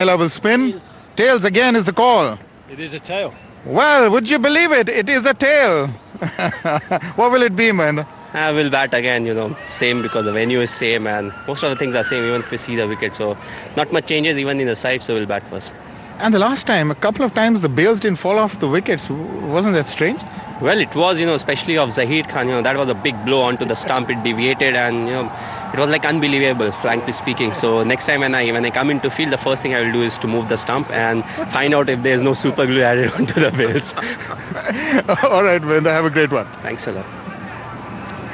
Mahela will spin. Tails again is the call. It is a tail. Well, would you believe it? It is a tail. What will it be, man? I will bat again, same because the venue is same and most of the things are same even if we see the wicket. So not much changes even in the side, so we'll bat first. And the last time, a couple of times the bails didn't fall off the wickets. Wasn't that strange? Well, it was, especially of Zahir Khan, that was a big blow onto the stump. It deviated and, it was like unbelievable, frankly speaking. So next time when I come into field, the first thing I will do is to move the stump and find out if there's no super glue added onto the bails. All right, Vinda, have a great one. Thanks a lot.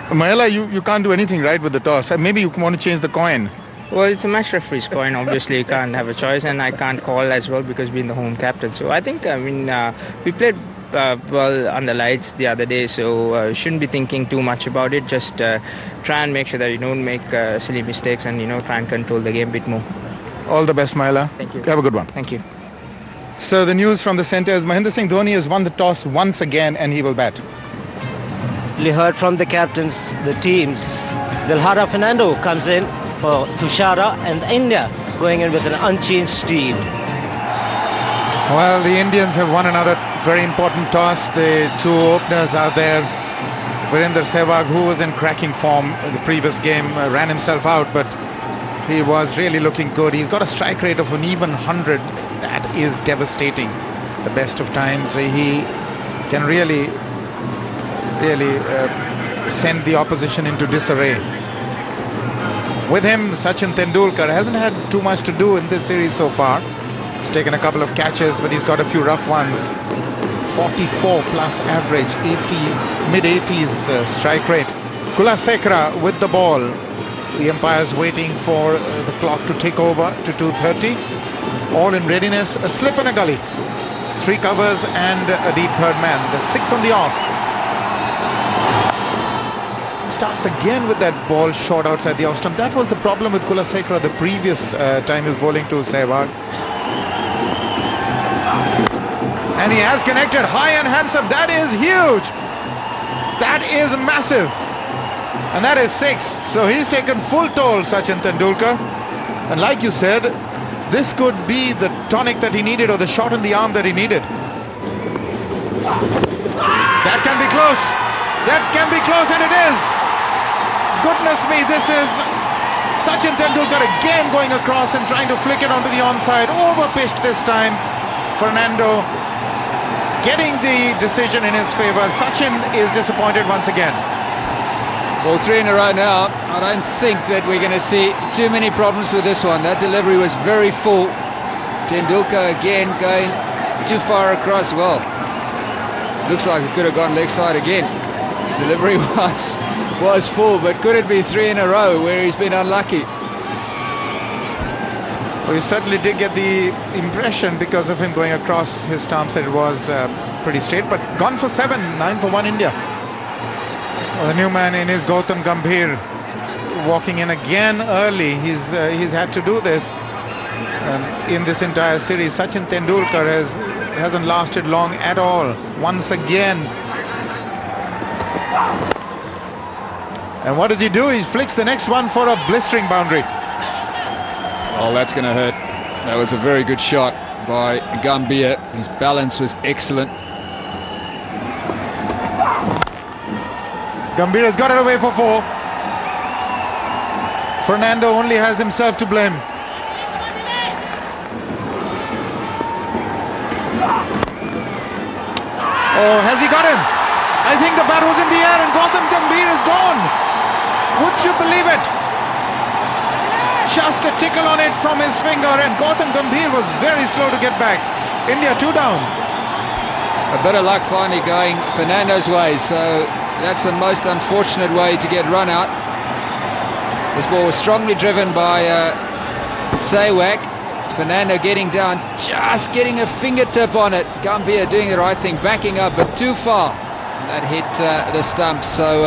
Mahela, you can't do anything right with the toss. Maybe you want to change the coin. Well, it's a match referee's coin. Obviously, you can't have a choice, and I can't call as well because being the home captain. So I think, we played well on the lights the other day, so shouldn't be thinking too much about it. Just try and make sure that you don't make silly mistakes and, try and control the game a bit more. All the best, Mahela. Thank you. Have a good one. Thank you. So the news from the centre is Mahendra Singh Dhoni has won the toss once again and he will bat. We heard from the captains, the teams. Dilhara Fernando comes in for Tushara and India going in with an unchanged team. Well, the Indians have won another very important toss. The two openers are there. Virender Sehwag, who was in cracking form in the previous game, ran himself out, but he was really looking good. He's got a strike rate of an even 100. That is devastating. The best of times. He can really send the opposition into disarray. With him, Sachin Tendulkar hasn't had too much to do in this series so far. He's taken a couple of catches, but he's got a few rough ones. 44 plus average, mid-80s strike rate. Kulasekara with the ball. The umpire's waiting for the clock to tick over to 2:30. All in readiness. A slip and a gully. 3 covers and a deep third man. The 6 on the off. Starts again with that ball short outside the off stump. That was the problem with Kulasekara the previous time he was bowling to Sehwag. And he has connected high and handsome. That is huge. That is massive. And that is 6. So he's taken full toll, Sachin Tendulkar. And like you said, this could be the tonic that he needed or the shot in the arm that he needed. That can be close. That can be close, and it is. Goodness me, this is Sachin Tendulkar again going across and trying to flick it onto the onside. Over-pitched this time. Fernando getting the decision in his favour. Sachin is disappointed once again. Well, 3 in a row now. I don't think that we're going to see too many problems with this one. That delivery was very full. Tendulkar again going too far across. Well, looks like it could have gone leg side again. Delivery was full, but could it be 3 in a row where he's been unlucky? Well, you certainly did get the impression because of him going across his stumps that it was pretty straight, but gone for 7, 9 for 1 India. Well, the new man in is Gautam Gambhir, walking in again early. He's had to do this in this entire series. Sachin Tendulkar hasn't lasted long at all. Once again. And what does he do? He flicks the next one for a blistering boundary. Oh, that's going to hurt. That was a very good shot by Gambhir. His balance was excellent. Gambhir has got it away for 4. Fernando only has himself to blame. Oh, has he got him? I think the bat was in the air and Gautam Gambhir is gone. Would you believe it? Just a tickle on it from his finger and Gautam Gambhir was very slow to get back. India 2 down. A bit of luck finally going Fernando's way, so that's the most unfortunate way to get run out. This ball was strongly driven by Sehwag. Fernando getting down, just getting a fingertip on it. Gambhir doing the right thing, backing up, but too far. That hit the stump, so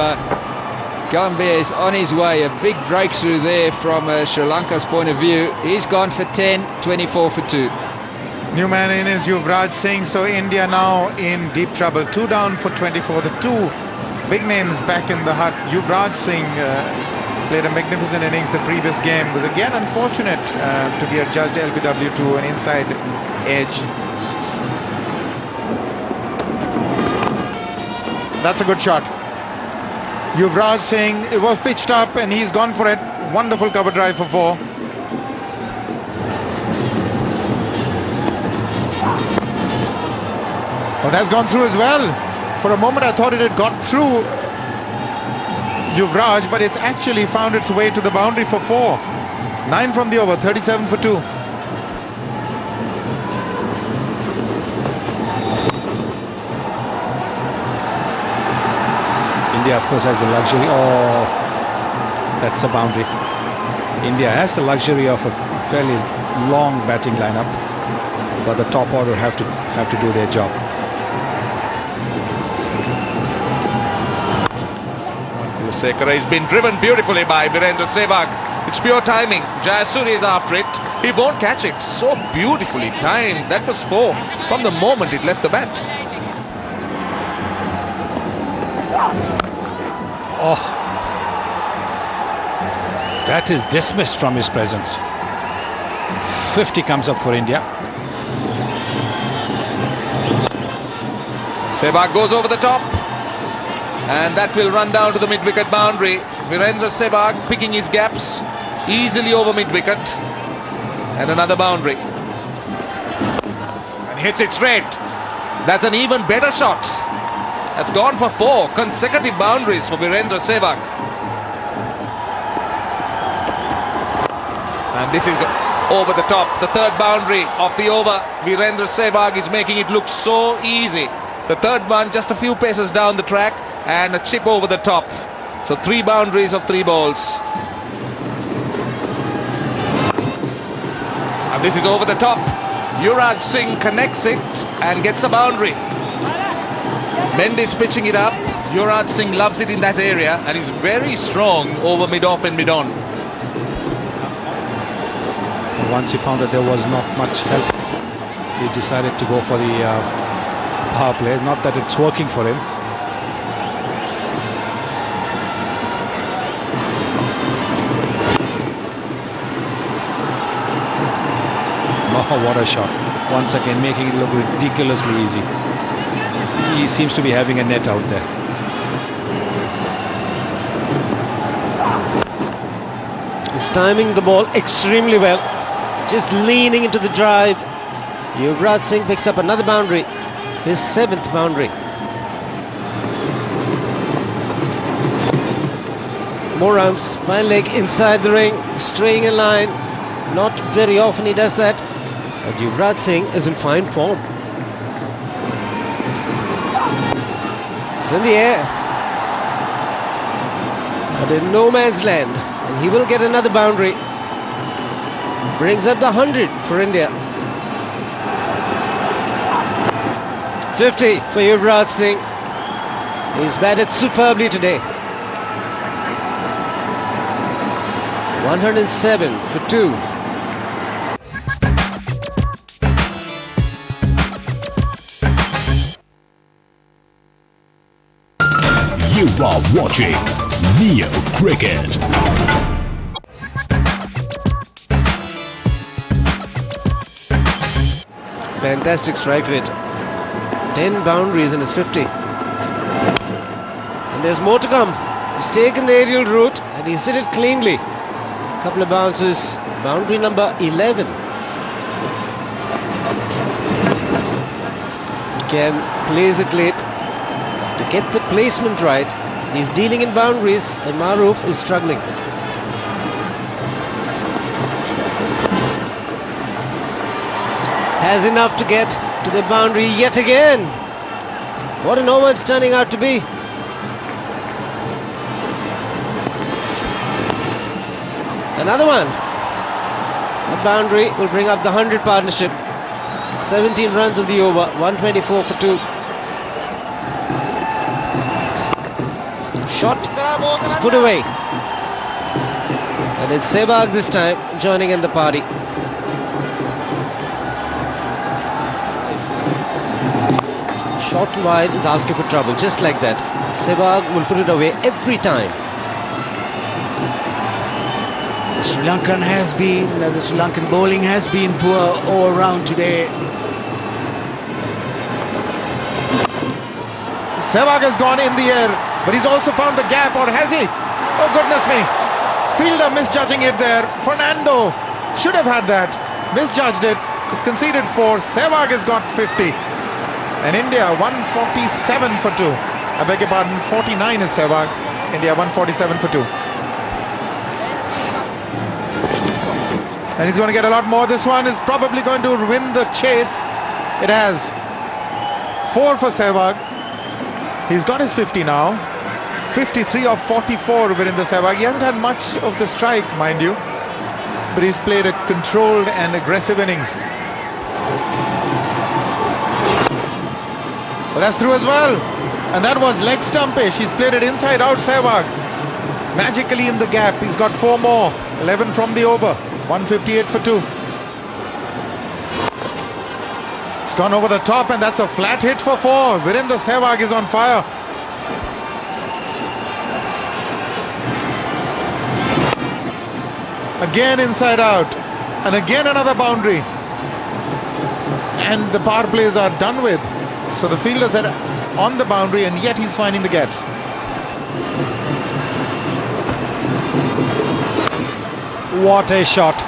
Gambhir is on his way. A big breakthrough there from Sri Lanka's point of view. He's gone for 10, 24 for 2. New man in is Yuvraj Singh, so India now in deep trouble. 2 down for 24. The 2 big names back in the hut. Yuvraj Singh Played a magnificent innings the previous game. Was again unfortunate to be adjudged LBW to an inside edge. That's a good shot. Yuvraj Singh, it was pitched up and he's gone for it. Wonderful cover drive for 4. Oh, that's gone through as well. For a moment I thought it had got through Yuvraj, but it's actually found its way to the boundary for 4. 9 from the over, 37 for 2. India, of course, has the luxury. Oh, that's a boundary. India has the luxury of a fairly long batting lineup, but the top order have to do their job. Sekara has been driven beautifully by Virendra Sehwag. It's pure timing. Jayasuri is after it. He won't catch it. So beautifully timed. That was 4 from the moment it left the bat. Oh, that is dismissed from his presence. 50 comes up for India. Sehwag goes over the top. And that will run down to the mid-wicket boundary. Virendra Sehwag picking his gaps easily over mid-wicket. And another boundary. And hits it straight. That's an even better shot. That's gone for 4 consecutive boundaries for Virendra Sehwag. And this is over the top. The third boundary of the over. Virendra Sehwag is making it look so easy. The third one just a few paces down the track and a chip over the top. So 3 boundaries of 3 balls. And this is over the top. Yuvraj Singh connects it and gets a boundary. Mendy's pitching it up. Yuvraj Singh loves it in that area and is very strong over mid-off and mid-on. Once he found that there was not much help, he decided to go for the power play. Not that it's working for him. Oh, what a shot. Once again making it look ridiculously easy. He seems to be having a net out there. He's timing the ball extremely well. Just leaning into the drive. Yuvraj Singh picks up another boundary. His 7th boundary. More runs. Fine leg inside the ring. Straying in line. Not very often he does that. But Yuvraj Singh is in fine form. It's in the air. But in no man's land. And he will get another boundary. Brings up the 100 for India. 50 for Yuvraj Singh. He's batted superbly today. 107 for 2. You are watching Neo Cricket. Fantastic strike rate. 10 boundaries in his 50. And there's more to come. He's taken the aerial route and he's hit it cleanly. Couple of bounces. Boundary number 11. Again, plays it late. To get the placement right, he's dealing in boundaries and Maruf is struggling. Has enough to get to the boundary yet again. What an over it's turning out to be. Another one. A boundary will bring up the 100 partnership. 17 runs of the over, 124 for 2. Shot is put away. And it's Sehwag this time joining in the party. Shot wide is asking for trouble, just like that. Sehwag will put it away every time. The Sri Lankan bowling has been poor all round today. Sehwag has gone in the air, but he's also found the gap, or has he? Oh goodness me. Fielder misjudging it there. Fernando should have had that. Misjudged it. He's conceded 4. Sehwag has got 50. And India 147 for 2. I beg your pardon, 49 is Sehwag. India 147 for 2. And he's going to get a lot more. This one is probably going to win the chase. It has. 4 for Sehwag. He's got his 50 now. 53 of 44 Virendra Sehwag. He hasn't had much of the strike, mind you. But he's played a controlled and aggressive innings. Well, that's through as well. And that was leg stumpish. He's played it inside out, Sehwag. Magically in the gap. He's got 4 more. 11 from the over. 158 for 2. It's gone over the top, and that's a flat hit for 4. Virendra Sehwag is on fire. Again inside out. And again another boundary. And the power plays are done with. So the fielders are on the boundary, and yet he's finding the gaps. What a shot.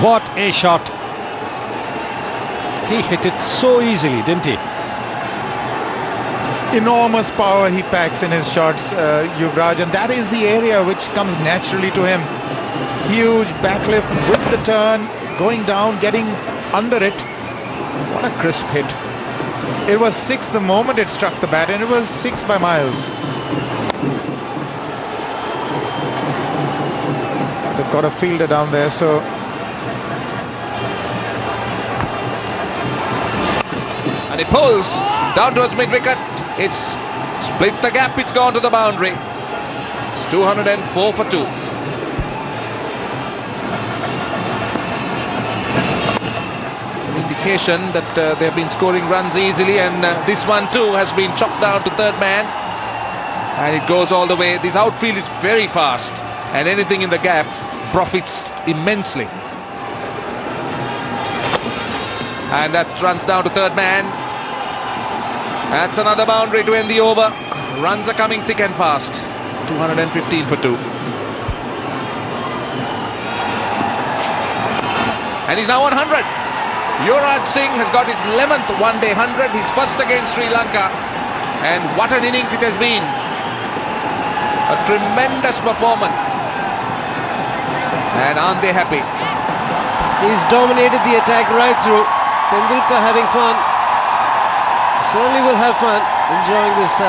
What a shot. He hit it so easily, didn't he? Enormous power he packs in his shots, Yuvraj, and that is the area which comes naturally to him. Huge backlift with the turn, going down, getting under it. What a crisp hit. It was 6 the moment it struck the bat, and it was 6 by miles. They've got a fielder down there, so... And it pulls down towards mid-wicket. It's split the gap, it's gone to the boundary. It's 204 for 2. It's an indication that they've been scoring runs easily, and this one too has been chopped down to third man. And it goes all the way. This outfield is very fast, and anything in the gap profits immensely. And that runs down to third man. That's another boundary to end the over. Runs are coming thick and fast. 215 for 2. And he's now 100. Yuvraj Singh has got his 11th one-day 100. His first against Sri Lanka. And what an innings it has been. A tremendous performance. And aren't they happy? He's dominated the attack right through. Tendulkar having fun. Certainly will have fun enjoying this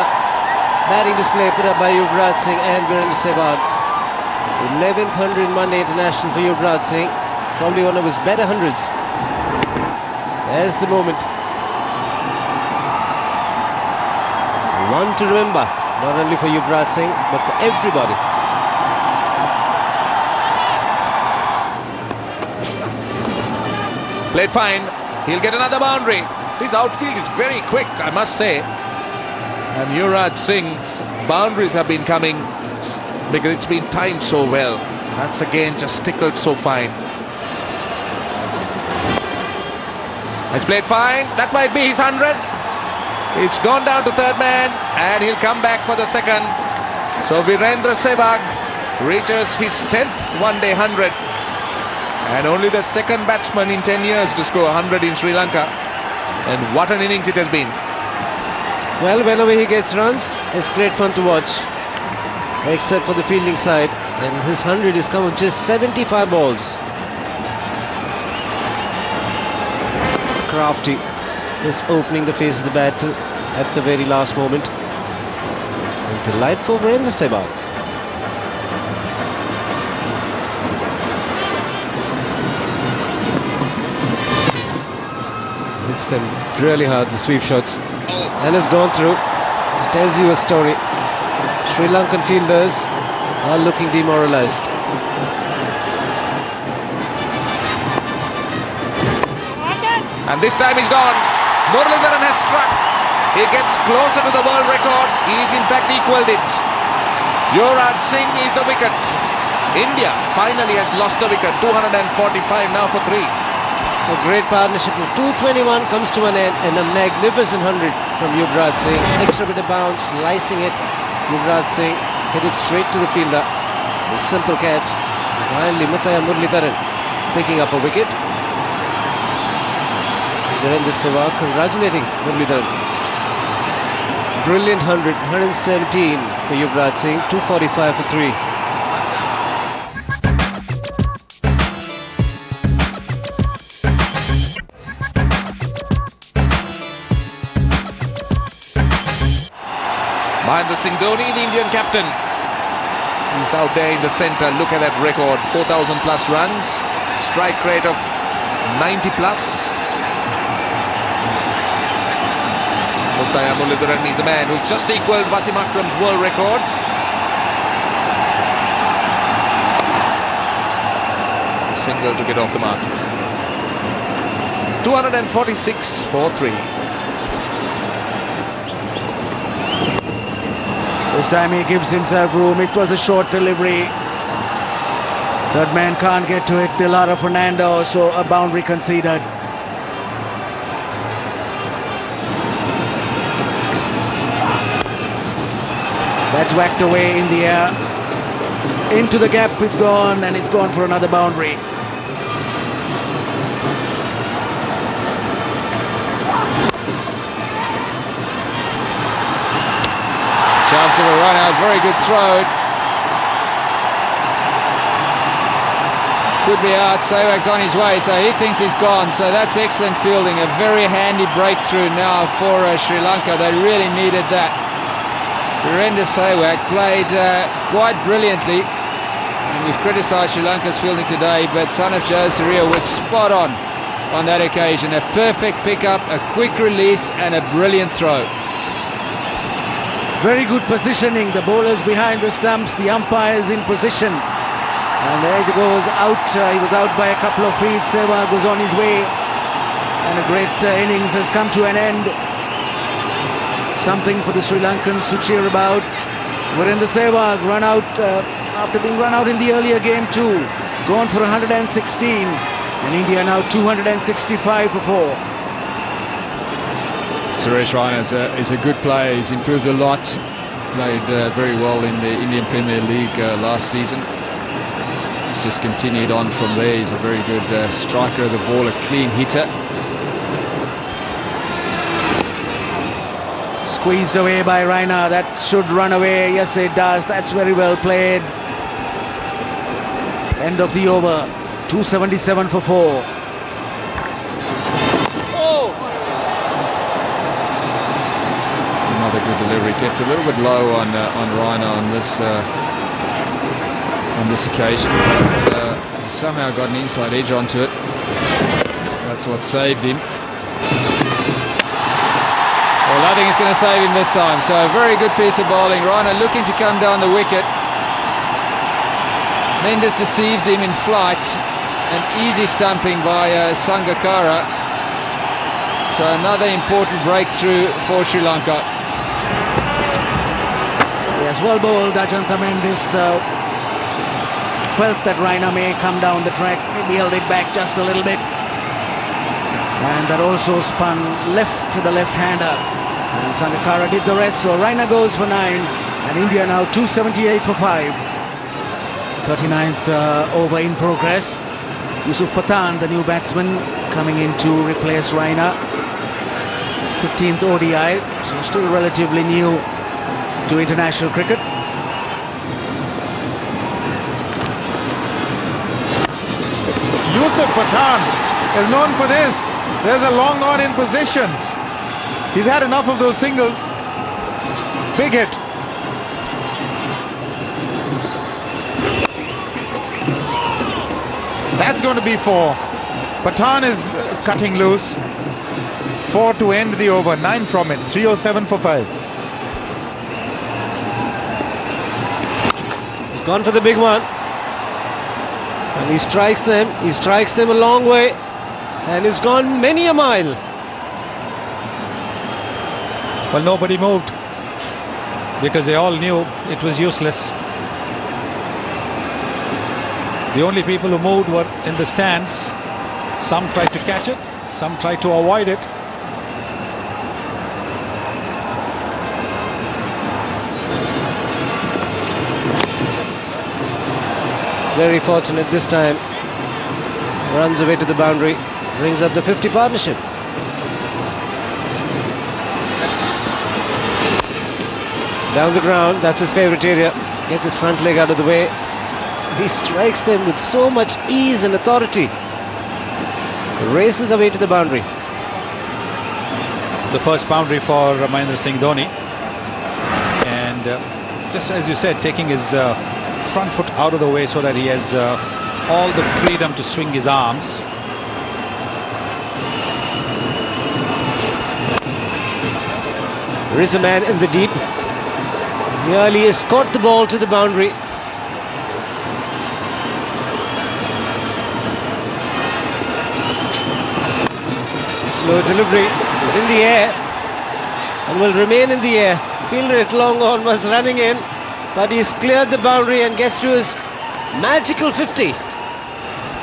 batting display put up by Yuvraj Singh and Virendra Sehwag. 11th 100 Monday International for Yuvraj Singh. Probably one of his better hundreds. There's the moment. One to remember, not only for Yuvraj Singh, but for everybody. Played fine. He'll get another boundary. This outfield is very quick, I must say. And Yuvraj Singh's boundaries have been coming because it's been timed so well. That's again just tickled so fine. It's played fine. That might be his 100. It's gone down to third man, and he'll come back for the second. So Virendra Sehwag reaches his 10th one-day 100. And only the second batsman in 10 years to score 100 in Sri Lanka. And what an innings it has been. Well, whenever he gets runs, it's great fun to watch. Except for the fielding side. And his 100 is come with just 75 balls. Crafty. Just opening the face of the bat at the very last moment. And delightful Virendra Sehwag. Hits them really hard, the sweep shots, and has gone through. It tells you a story. Sri Lankan fielders are looking demoralized. And this time he's gone. Muralidharan has struck. He gets closer to the world record. He's in fact equalled it. Yuvraj Singh is the wicket. India finally has lost a wicket. 245 now for 3. A great partnership. 221 comes to an end, and a magnificent 100 from Yuvraj Singh. Extra bit of bounce, slicing it. Yuvraj Singh headed straight to the fielder. A simple catch. Finally, Mutaya Muralidharan picking up a wicket. Virendra Sehwag congratulating Muralidharan. Brilliant 100, 117 for Yuvraj Singh, 245 for 3. Mahendra Singh Dhoni, the Indian captain. He's out there in the centre. Look at that record. 4,000 plus runs. Strike rate of 90 plus. Mutaya Muralidharan is the man who's just equalled Wasim Akram's world record. Single to get off the mark. 246 for 3. This time he gives himself room. It was a short delivery. Third man can't get to it. Dilara Fernando, so a boundary conceded. That's whacked away in the air. Into the gap it's gone, and it's gone for another boundary. Chance of a run out, very good throw. Could be out, Sehwag's on his way, so he thinks he's gone. So that's excellent fielding, a very handy breakthrough now for Sri Lanka. They really needed that. Virendra Sehwag played quite brilliantly. And we've criticised Sri Lanka's fielding today, but son of Joe Surya was spot on that occasion. A perfect pickup, a quick release, and a brilliant throw. Very good positioning. The bowlers behind the stumps, the umpires in position. And there he goes out. He was out by a couple of feet. Sehwag was on his way. And a great innings has come to an end. Something for the Sri Lankans to cheer about. Virendra Sehwag run out after being run out in the earlier game too. Gone for 116. And India now 265 for 4. Suresh Raina is a good player. He's improved a lot. Played very well in the Indian Premier League last season. He's just continued on from there. He's a very good striker of the ball, a clean hitter. Squeezed away by Raina. That should run away. Yes, it does. That's very well played. End of the over. 277 for 4. Another good delivery, kept a little bit low on Raina on this occasion, but he somehow got an inside edge onto it. That's what saved him. Well, nothing is going to save him this time. So a very good piece of bowling. Raina looking to come down the wicket. Mendes deceived him in flight. An easy stumping by Sangakkara. So another important breakthrough for Sri Lanka. Yes, well bowled. Ajanta Mendes felt that Raina may come down the track, maybe held it back just a little bit. And that also spun left to the left-hander. And Sangakkara did the rest, so Raina goes for 9. And India now 278 for 5. 39th over in progress. Yusuf Pathan, the new batsman, coming in to replace Raina. 15th ODI, so still relatively new to international cricket. Yusuf Pathan is known for this. There's a long on in position. He's had enough of those singles. Big hit. That's going to be 4. Pathan is cutting loose. 4 to end the over. 9 from it. 307 for 5. He's gone for the big one. And he strikes them. He strikes them a long way. And he's gone many a mile. Well, nobody moved because they all knew it was useless. The only people who moved were in the stands. Some tried to catch it, some tried to avoid it. Very fortunate this time. Runs away to the boundary, brings up the 50 partnership. Down the ground, that's his favourite area. Gets his front leg out of the way. He strikes them with so much ease and authority. Races away to the boundary. The first boundary for Mahendra Singh Dhoni. And just as you said, taking his front foot out of the way so that he has all the freedom to swing his arms. There is a man in the deep. Nearly has caught the ball to the boundary. Slow delivery. Is in the air and will remain in the air. Fielder at long on was running in, but he's cleared the boundary and gets to his magical 50.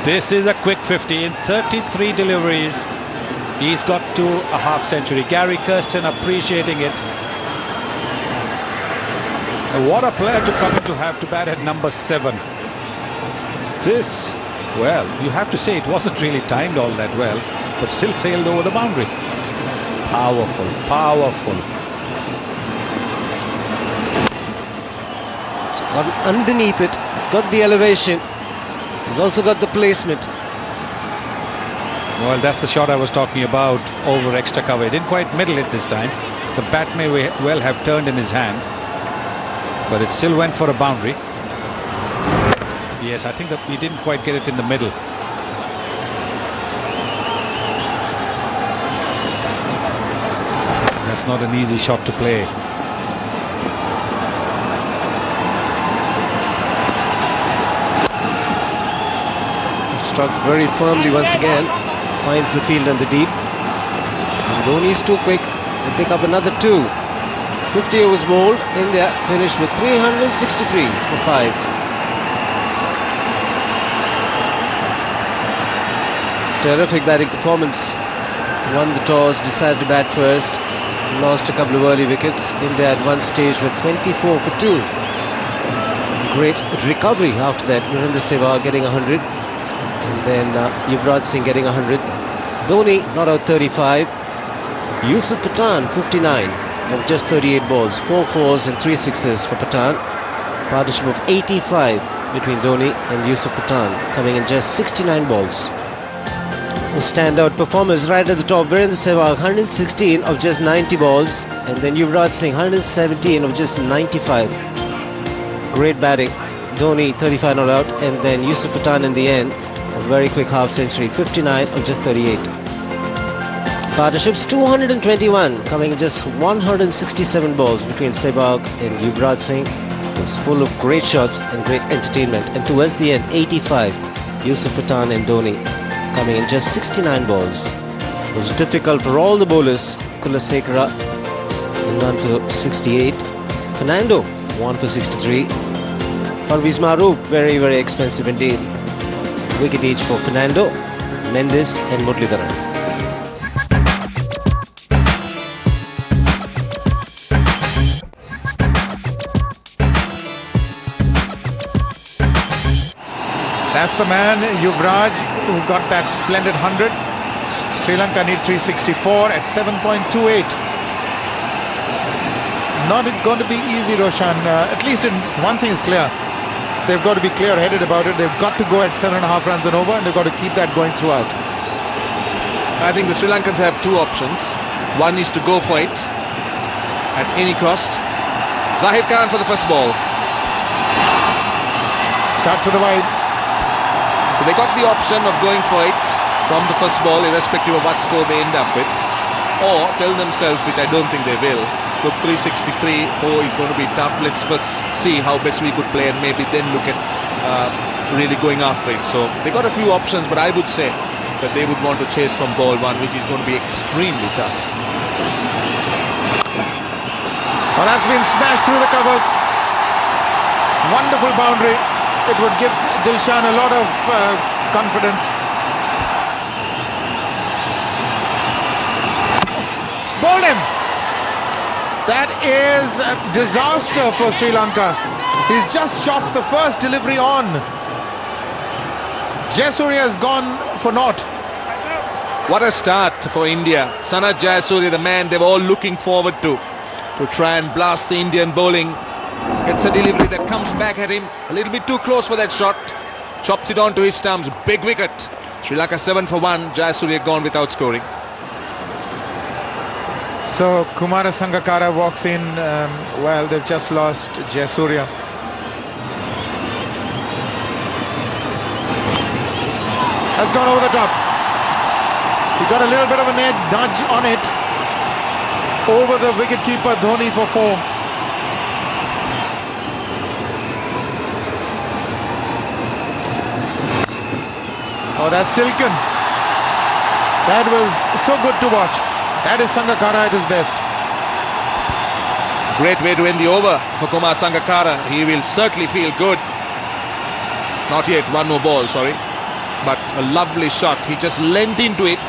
This is a quick 50 in 33 deliveries. He's got to a half century. Gary Kirsten appreciating it. And what a player to come in to have to bat at number 7. This, well, you have to say it wasn't really timed all that well, but still sailed over the boundary. Powerful, powerful. He's got underneath it. He's got the elevation. He's also got the placement. Well, that's the shot I was talking about over extra cover. He didn't quite middle it this time. The bat may well have turned in his hand, but it still went for a boundary. Yes, I think that he didn't quite get it in the middle. That's not an easy shot to play. He struck very firmly once again. Finds the field and the deep. And Dhoni is too quick. They pick up another 2. 50 overs bowled. India finished with 363 for 5. Terrific batting performance. Won the toss, decided to bat first. Lost a couple of early wickets. India at one stage were 24 for 2. Great recovery after that. Virendra Sehwag getting 100. And then Yuvraj Singh getting 100. Dhoni not out 35. Yusuf Pathan 59 of just 38 balls. 4 4s and 3 6s for Pathan. Partnership of 85 between Dhoni and Yusuf Pathan, coming in just 69 balls. Standout performers right at the top. Virendra Sehwag 116 of just 90 balls, and then Yuvraj Singh 117 of just 95. Great batting. Dhoni 35 not out, and then Yusuf Pathan in the end, a very quick half century, 59 of just 38. Partnerships 221, coming in just 167 balls between Sehwag and Yuvraj Singh. It was full of great shots and great entertainment, and towards the end 85, Yusuf Pathan and Dhoni, coming in just 69 balls. It was difficult for all the bowlers. Kulasekara, 1 for 68. Fernando, 1 for 63. Parvez Maroof, very, very expensive indeed. Wicket each for Fernando, Mendes and Muralidharan. That's the man, Yuvraj, who got that splendid 100. Sri Lanka need 364 at 7.28. Not going to be easy, Roshan. At least one thing is clear. They've got to be clear-headed about it. They've got to go at 7.5 runs and over, and they've got to keep that going throughout. I think the Sri Lankans have 2 options. One is to go for it at any cost. Zahir Khan for the first ball. Starts with the wide. So they got the option of going for it from the first ball, irrespective of what score they end up with, or tell themselves, which I don't think they will, look, 363, 4 is going to be tough. Let's first see how best we could play and maybe then look at really going after it. So they got a few options, but I would say that they would want to chase from ball 1, which is going to be extremely tough. Well, that's been smashed through the covers. Wonderful boundary. It would give Dilshan a lot of confidence. Bowled him. That is a disaster for Sri Lanka. He's just chopped the first delivery on. Jayasuriya has gone for naught. What a start for India. Sanath Jayasuriya, the man they were all looking forward to try and blast the Indian bowling. Gets a delivery that comes back at him. A little bit too close for that shot. Chops it onto his stumps. Big wicket. Sri Lanka 7 for 1. Jayasuriya gone without scoring. So Kumara Sangakkara walks in. Well, they've just lost Jayasuriya. Has gone over the top. He got a little bit of a nudge on it. Over the wicketkeeper Dhoni for 4. Oh, that's silken. That was so good to watch. That is Sangakkara at his best. Great way to end the over for Kumar Sangakkara. He will certainly feel good. Not yet, one more ball, sorry. But a lovely shot. He just leant into it.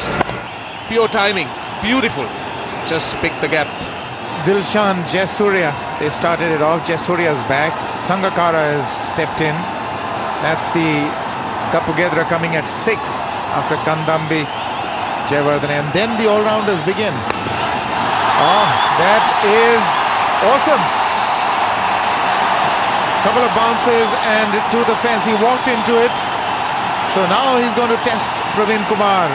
Pure timing. Beautiful. Just picked the gap. Dilshan, Jayasuriya, they started it off. Jayasuriya's back. Sangakkara has stepped in. That's the Kapugedra coming at 6 after Kandambi, Jayawardene, and then the all-rounders begin. Oh, that is awesome. Couple of bounces and to the fence. He walked into it. So now he's going to test Praveen Kumar.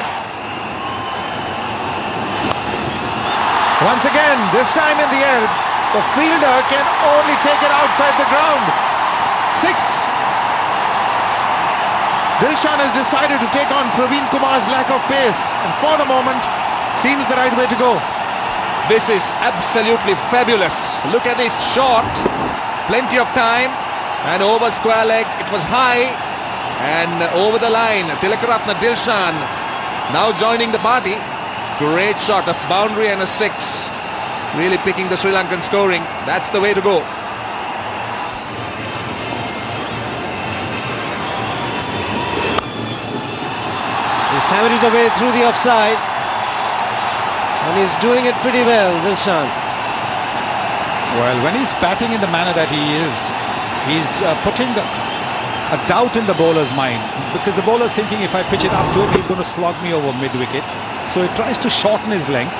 Once again, this time in the air, the fielder can only take it outside the ground. 6. Dilshan has decided to take on Praveen Kumar's lack of pace, and for the moment seems the right way to go. This is absolutely fabulous. Look at this shot. Plenty of time and over square leg. It was high and over the line. Tilakaratne Dilshan now joining the party. Great shot of boundary and a 6. Really picking the Sri Lankan scoring. That's the way to go. He's hammered it away through the offside. And he's doing it pretty well, Dilshan. Well, when he's batting in the manner that he is, he's putting a doubt in the bowler's mind, because the bowler's thinking if I pitch it up to him, he's going to slog me over mid-wicket. So he tries to shorten his length,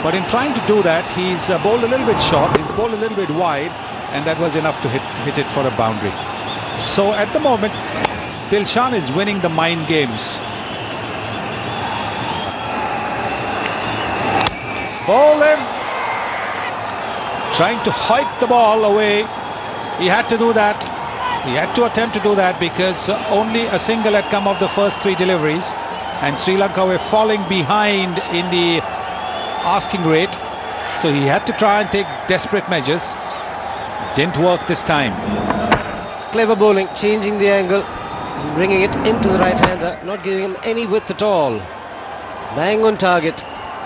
but in trying to do that, he's bowled a little bit short, he's bowled a little bit wide, and that was enough to hit it for a boundary. So at the moment, Dilshan is winning the mind games. Bowl him. Trying to hike the ball away. He had to do that. He had to attempt to do that because only a single had come off the first 3 deliveries, and Sri Lanka were falling behind in the asking rate. So he had to try and take desperate measures. Didn't work this time. Clever bowling, changing the angle and bringing it into the right-hander, not giving him any width at all. Bang on target.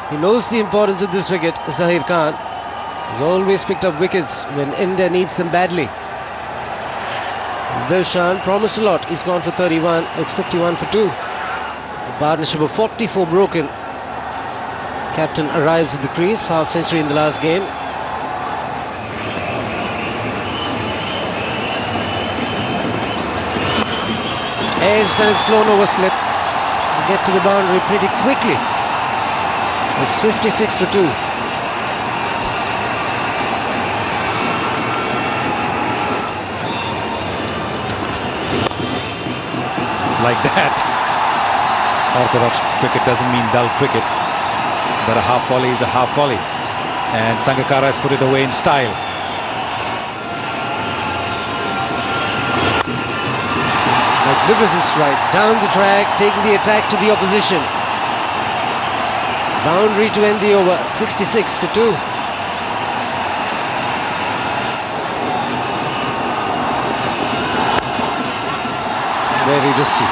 He knows the importance of this wicket. Zahir Khan has always picked up wickets when India needs them badly. Dilshan promised a lot. He's gone for 31. It's 51 for 2. The partnership of 44 broken. Captain arrives at the crease. Half century in the last game. Edged and it's flown over slip. Get to the boundary pretty quickly. It's 56 for 2. Like that. Orthodox cricket doesn't mean dull cricket, but a half volley is a half volley, and Sangakkara has put it away in style. Magnificent strike down the track, taking the attack to the opposition. Boundary to end the over. 66 for 2. Very risky.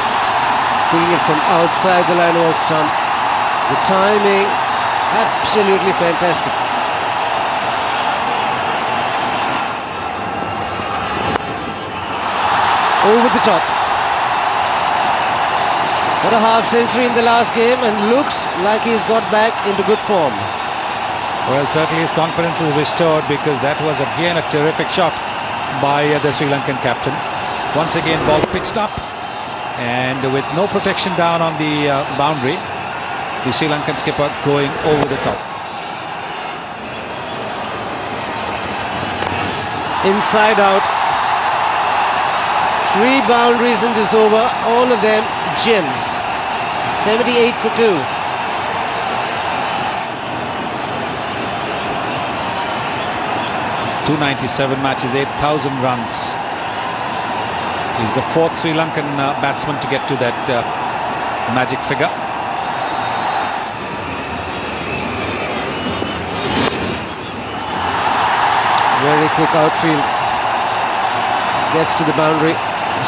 Putting it from outside the line of off stump. The timing, absolutely fantastic. Over the top. Got a half century in the last game and looks like he's got back into good form. Well, certainly his confidence is restored, because that was again a terrific shot by the Sri Lankan captain. Once again, ball pitched up, and with no protection down on the boundary, the Sri Lankan skipper going over the top. Inside out. 3 boundaries in this over, all of them gems. 78 for 2. .297 matches, 8,000 runs. He's the 4th Sri Lankan batsman to get to that magic figure. Very quick outfield. Gets to the boundary.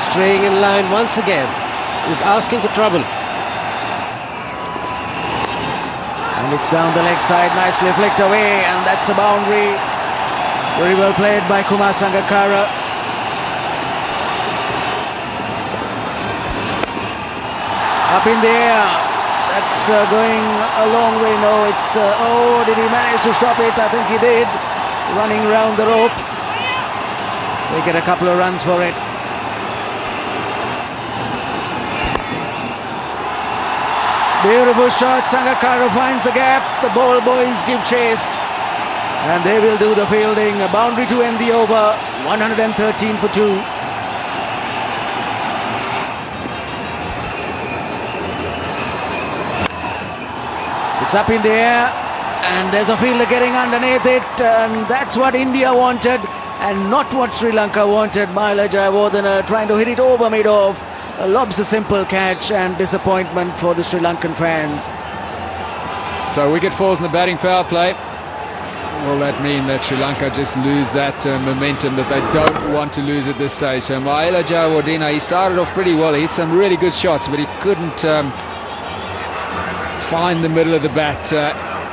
Straying in line once again. He's asking for trouble. And it's down the leg side, nicely flicked away, and that's a boundary. Very well played by Kumar Sangakkara. Up in the air. That's going a long way. No, it's the... Oh, did he manage to stop it? I think he did. Running round the rope. They get a couple of runs for it. Beautiful shot. Sangakkara finds the gap. The ball boys give chase. And they will do the fielding. A boundary to end the over. 113 for 2. It's up in the air. And there's a fielder getting underneath it. And that's what India wanted. And not what Sri Lanka wanted. Mahela Jayawardene trying to hit it over mid-off. Lobs a simple catch, and disappointment for the Sri Lankan fans. So wicket falls in the batting power play. Will that mean that Sri Lanka just lose that momentum that they don't want to lose at this stage? So Mahela Jayawardene, he started off pretty well. He hit some really good shots, but he couldn't find the middle of the bat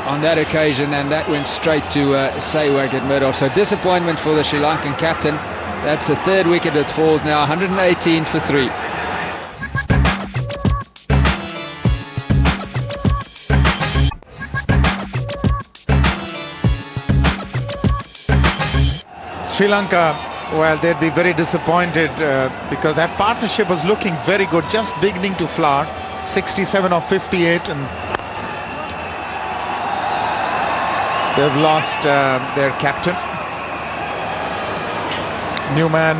on that occasion, and that went straight to Sehwag at mid-off. So disappointment for the Sri Lankan captain. That's the 3rd wicket that falls now, 118 for 3. Sri Lanka, well, they'd be very disappointed because that partnership was looking very good, just beginning to flower. 67 of 58, and they've lost their captain. New man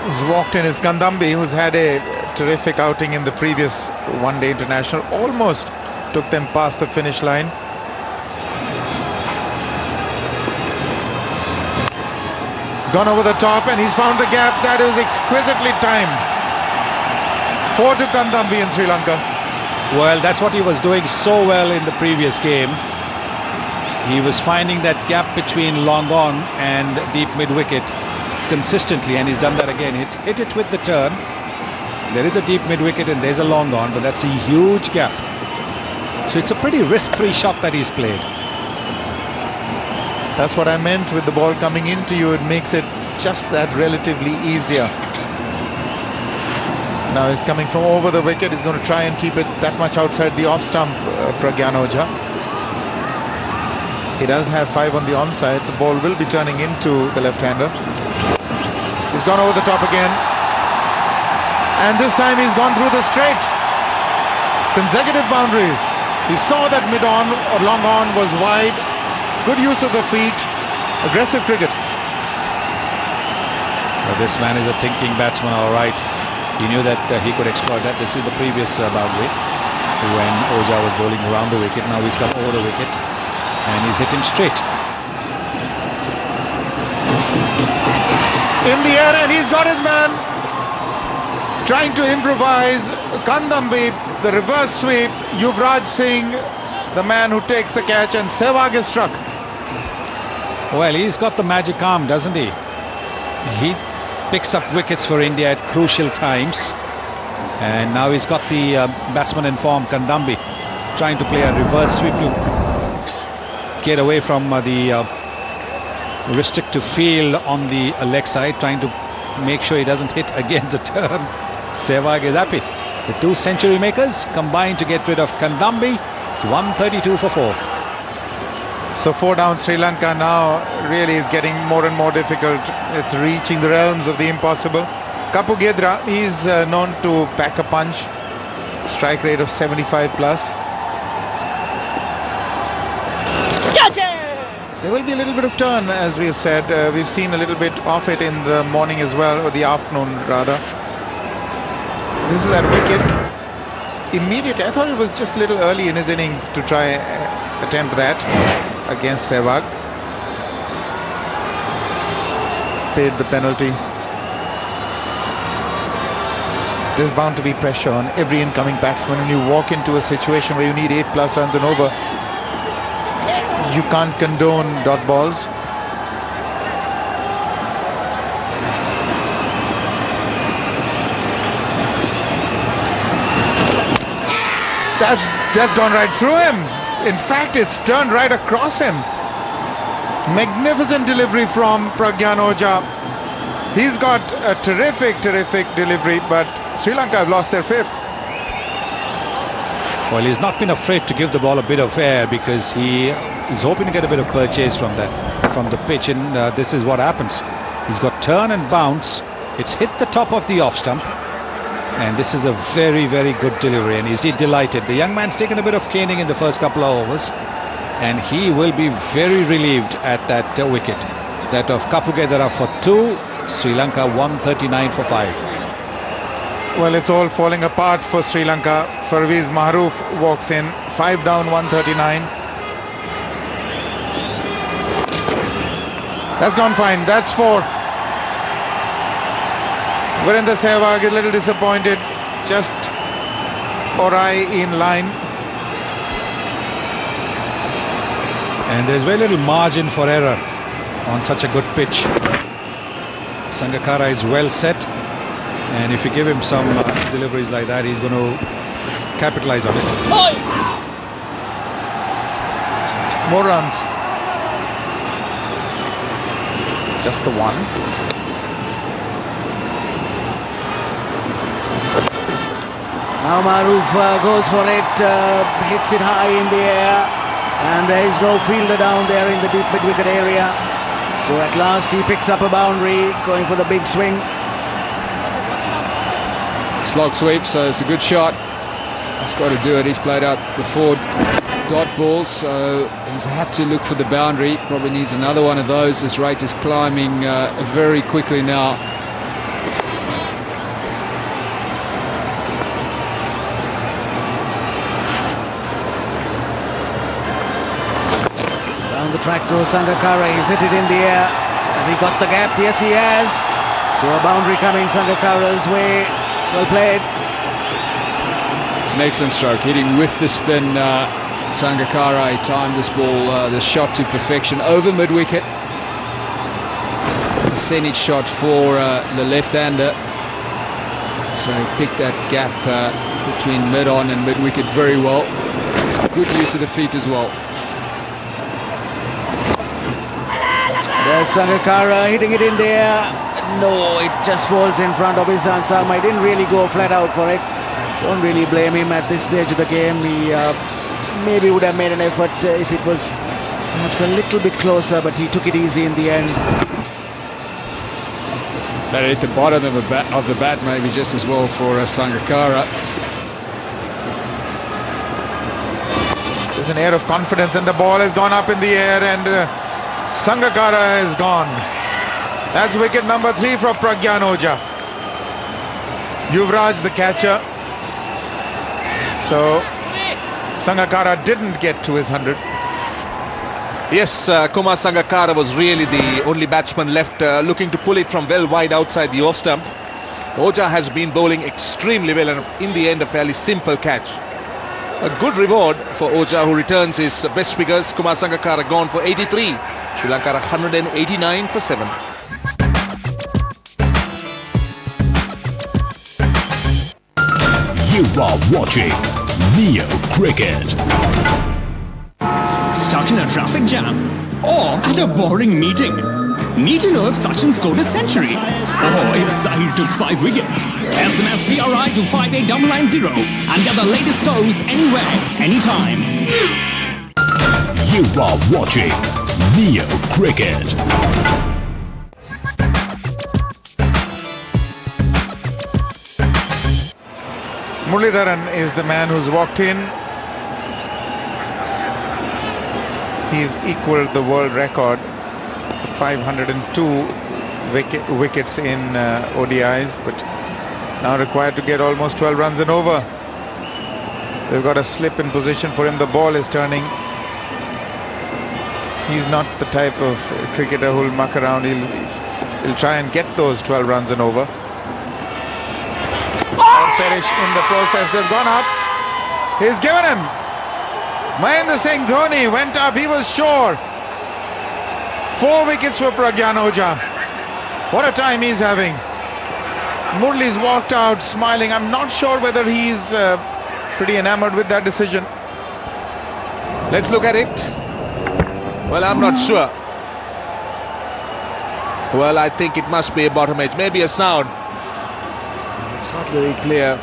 who's walked in is Kandambi, who's had a terrific outing in the previous one-day international. Almost took them past the finish line. Gone over the top, and he's found the gap. That is exquisitely timed. 4 to Kandambi in Sri Lanka. Well, that's what he was doing so well in the previous game. He was finding that gap between long on and deep mid-wicket consistently, and he's done that again. Hit it with the turn. There is a deep mid-wicket and there's a long on, but that's a huge gap. So it's a pretty risk-free shot that he's played. That's what I meant with the ball coming into you. It makes it just that relatively easier. Now he's coming from over the wicket. He's going to try and keep it that much outside the off stump, Pragyan Ojha. He does have 5 on the onside. The ball will be turning into the left-hander. He's gone over the top again. And this time he's gone through the straight. Consecutive boundaries. He saw that mid-on or long-on was wide. Good use of the feet. Aggressive cricket. Well, this man is a thinking batsman, all right. He knew that he could exploit that. This is the previous boundary when Ojha was bowling around the wicket. Now he's come over the wicket and he's hit him straight. In the air, and he's got his man. Trying to improvise. Kandambi, the reverse sweep. Yuvraj Singh, the man who takes the catch, and Sehwag is struck. Well, he's got the magic arm, doesn't he? He picks up wickets for India at crucial times. And now he's got the batsman in form, Kandambi, trying to play a reverse sweep to get away from the restrictive field on the leg side, trying to make sure he doesn't hit against the turn. Sehwag is happy. The two century makers combined to get rid of Kandambi. It's 132 for 4. So 4 down. Sri Lanka now really is getting more and more difficult. It's reaching the realms of the impossible. Kapugedra, he's known to pack a punch. Strike rate of 75 plus. There will be a little bit of turn, as we said. We've seen a little bit of it in the morning as well, or the afternoon rather. This is that wicket. Immediately, I thought it was just a little early in his innings to try attempt that against Sehwag. Paid the penalty. There's bound to be pressure on every incoming batsman when you walk into a situation where you need 8+ runs and over. You can't condone dot balls. That's gone right through him. In fact, it's turned right across him. Magnificent delivery from Pragyan Ojha. He's got a terrific delivery, but Sri Lanka have lost their 5th. Well, he's not been afraid to give the ball a bit of air because he is hoping to get a bit of purchase from the pitch, and this is what happens. He's got turn and bounce. It's hit the top of the off stump, and this is a very good delivery. And is he delighted? The young man's taken a bit of caning in the first couple of overs, and he will be very relieved at that wicket. That of Kapugedra for 2, Sri Lanka 139 for 5. Well, it's all falling apart for Sri Lanka. Parvez Mahroof walks in, 5 down, 139. That's gone fine. That's 4. Virendra Sehwag is a little disappointed. Just ODI in line. And there's very little margin for error on such a good pitch. Sangakkara is well set, and if you give him some deliveries like that, he's going to capitalize on it. More runs. Just the 1. Now Mahroof goes for it, hits it high in the air, and there is no fielder down there in the deep mid-wicket area. So at last he picks up a boundary, going for the big swing. Slog sweep, so it's a good shot. He's got to do it. He's played out the 4 dot balls, so he's had to look for the boundary. Probably needs another one of those. This rate is climbing very quickly now. Down the track goes Sangakkara. He's hit it in the air. Has he got the gap? Yes, he has. So a boundary coming Sangakkara's way. Well played. It's an excellent stroke, hitting with the spin. Sangakkara timed this ball, the shot to perfection over mid-wicket. Percentage shot for the left-hander. So he picked that gap between mid-on and mid-wicket very well. Good use of the feet as well. There's Sangakkara hitting it in there. No, it just falls in front of his arm. I didn't really go flat out for it. Don't really blame him at this stage of the game. He maybe would have made an effort if it was perhaps a little bit closer, but he took it easy in the end. That hit the bottom of the bat maybe just as well for Sangakkara. There's an air of confidence, and the ball has gone up in the air, and Sangakkara is gone. That's wicket number 3 for Pragyan Ojha. Yuvraj the catcher. So Sangakkara didn't get to his 100. Yes, Kumar Sangakkara was really the only batsman left looking to pull it from well wide outside the off stump. Ojha has been bowling extremely well, and in the end a fairly simple catch. A good reward for Ojha, who returns his best figures. Kumar Sangakkara gone for 83. Sri Lanka 189 for 7. You are watching Neo Cricket. Stuck in a traffic jam? Or at a boring meeting? Need to know if Sachin scored a century? Or if Zahir took 5 wickets? SMS CRI to 58990 and get the latest scores anywhere, anytime. You are watching Neo Cricket. Muralidharan is the man who's walked in. He's equaled the world record, 502 wickets in ODIs, but now required to get almost 12 runs and over. They've got a slip in position for him. The ball is turning. He's not the type of cricketer who'll muck around. He'll try and get those 12 runs and over. Or perish in the process. They've gone up. He's given him. Mahendra Singh Dhoni went up. He was sure. 4 wickets for Pragyan Ojha. What a time he's having. Murali's walked out smiling. I'm not sure whether he's pretty enamored with that decision. Let's look at it. Well, I'm not sure. Well, I think it must be a bottom edge. Maybe a sound. It's not very clear.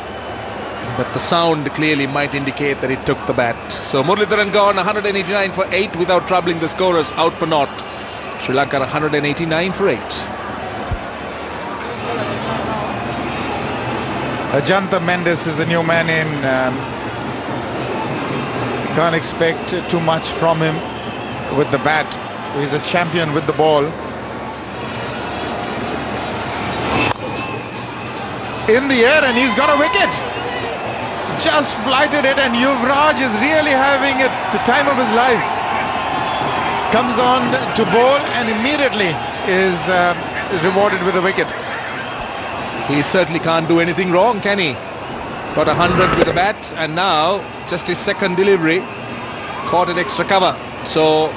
But the sound clearly might indicate that it took the bat. So Muralidharan gone 189 for 8 without troubling the scorers. Out for naught. Sri Lanka 189 for 8. Ajantha Mendes is the new man in. Can't expect too much from him with the bat. He's a champion with the ball. In the air, and he's got a wicket. Just flighted it, and Yuvraj is really having the time of his life. Comes on to bowl and immediately is rewarded with a wicket. He certainly can't do anything wrong, can he? Got 100 with the bat, and now just his second delivery caught an extra cover. So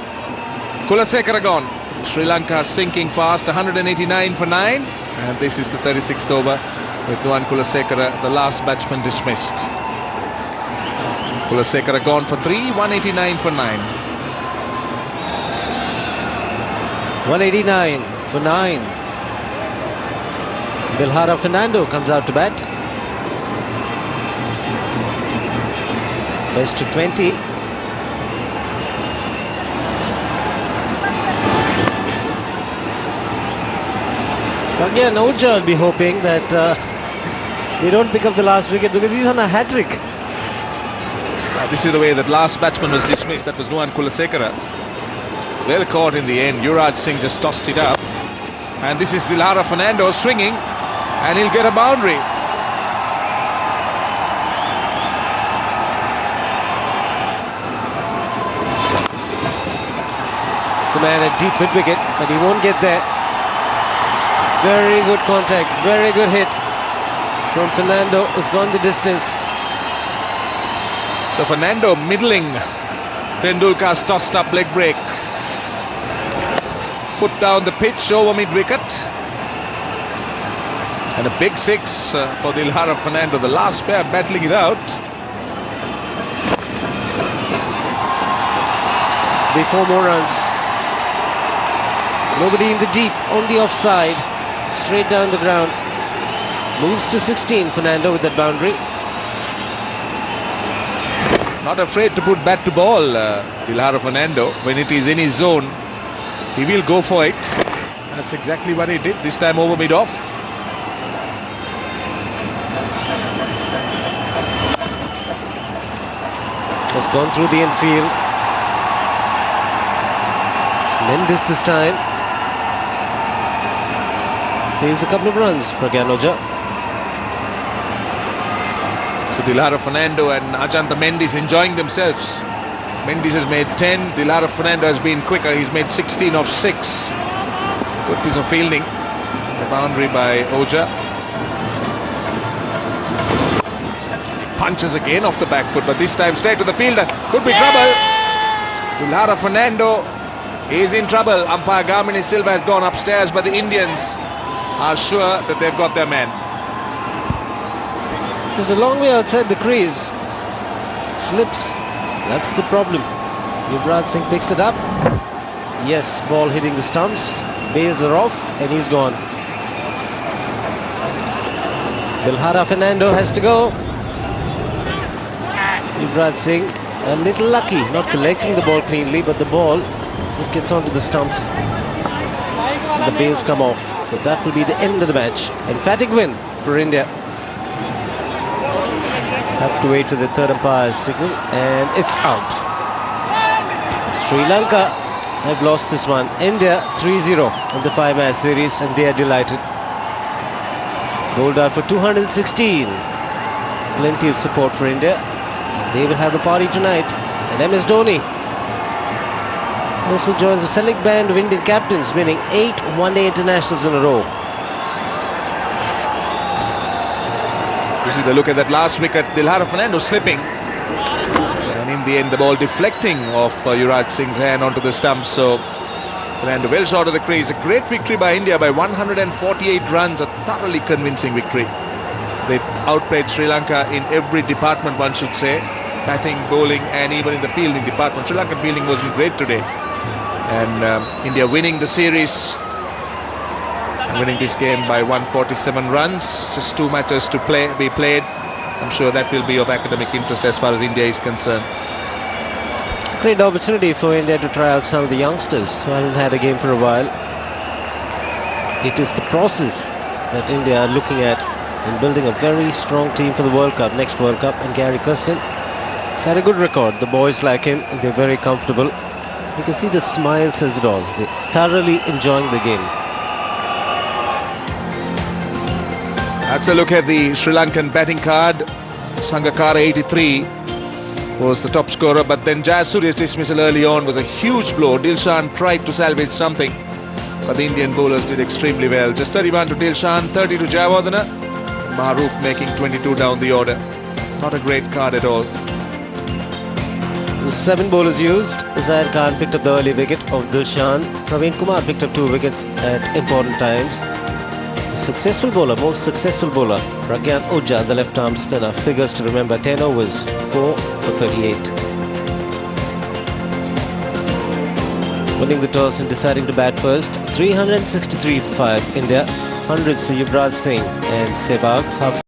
Kulasekara gone. Sri Lanka sinking fast, 189 for 9, and this is the 36th over with Nuwan Kulasekara, the last batsman, dismissed. Kulasekara gone for 3, 189 for 9. 189 for 9. Dilhara Fernando comes out to bat. Best to 20. Pragyan Ojha will be hoping that they don't pick up the last wicket because he's on a hat-trick. This is the way that last batsman was dismissed. That was Nuwan Kulasekara. Well caught in the end. Yuvraj Singh just tossed it up. And this is Dilhara Fernando swinging. And he'll get a boundary. It's a man at deep mid-wicket, but he won't get there. Very good contact, very good hit from Fernando. It's gone the distance. So Fernando middling Tendulkar's tossed up leg break. Foot down the pitch over mid-wicket. And a big 6 for Dilhara Fernando. The last pair battling it out. Be 4 more runs. Nobody in the deep, on the offside. Straight down the ground. Moves to 16, Fernando with that boundary. Not afraid to put bat to ball, Dilhara Fernando. When it is in his zone, he will go for it. That's exactly what he did, this time over mid-off. Has gone through the infield. It's Mendes this time. Saves a couple of runs, Pragyan Ojha. So Dilhara Fernando and Ajantha Mendes enjoying themselves. Mendes has made 10. Dilhara Fernando has been quicker. He's made 16 of 6. Good piece of fielding. The boundary by Ojha. Punches again off the back foot, but this time straight to the fielder. Could be trouble. Dilhara Fernando is in trouble. Umpire Gamini Silva has gone upstairs, but the Indians are sure that they've got their man. It was a long way outside the crease. Slips. That's the problem. Yuvraj Singh picks it up. Yes, ball hitting the stumps. bails are off and he's gone. Bilhara Fernando has to go. Yuvraj Singh a little lucky, not collecting the ball cleanly, but the ball just gets onto the stumps. The bails come off. So that will be the end of the match. Emphatic win for India. Have to wait for the third umpire's signal, and it's out. Sri Lanka have lost this one. India 3-0 in the 5-match series, and they are delighted. Bowled out for 216. Plenty of support for India. They will have a party tonight. And MS Dhoni also joins the select band of Indian captains, winning 8 one-day internationals in a row. This is the look at that last wicket. Bilhara Fernando slipping. And in the end, the ball deflecting off Yuvraj Singh's hand onto the stumps. So Fernando well short of the crease. A great victory by India by 148 runs. A thoroughly convincing victory. They outplayed Sri Lanka in every department, one should say. Batting, bowling, and even in the fielding department. Sri Lankan fielding wasn't great today. And India winning the series, winning this game by 147 runs. Just 2 matches to be played. I'm sure that will be of academic interest as far as India is concerned. Great opportunity for India to try out some of the youngsters who haven't had a game for a while. It is the process that India are looking at in building a very strong team for the World Cup, next World Cup. And Gary Kirsten has had a good record. The boys like him, they're very comfortable. You can see the smile says it all. They're thoroughly enjoying the game. That's a look at the Sri Lankan batting card. Sangakkara 83 was the top scorer, but then Jayasurya's dismissal early on was a huge blow. Dilshan tried to salvage something, but the Indian bowlers did extremely well. Just 31 to Dilshan, 30 to Jayawardene. Maharoof making 22 down the order. Not a great card at all. The 7 bowlers used. Zaid Khan picked up the early wicket of Dilshan. Praveen Kumar picked up 2 wickets at important times. The successful bowler, most successful bowler, Pragyan Ojha, the left-arm spinner. Figures to remember: 10 overs, 4 for 38. Winning the toss and deciding to bat first. 363 for 5 India. Hundreds for Yuvraj Singh and Sehwag.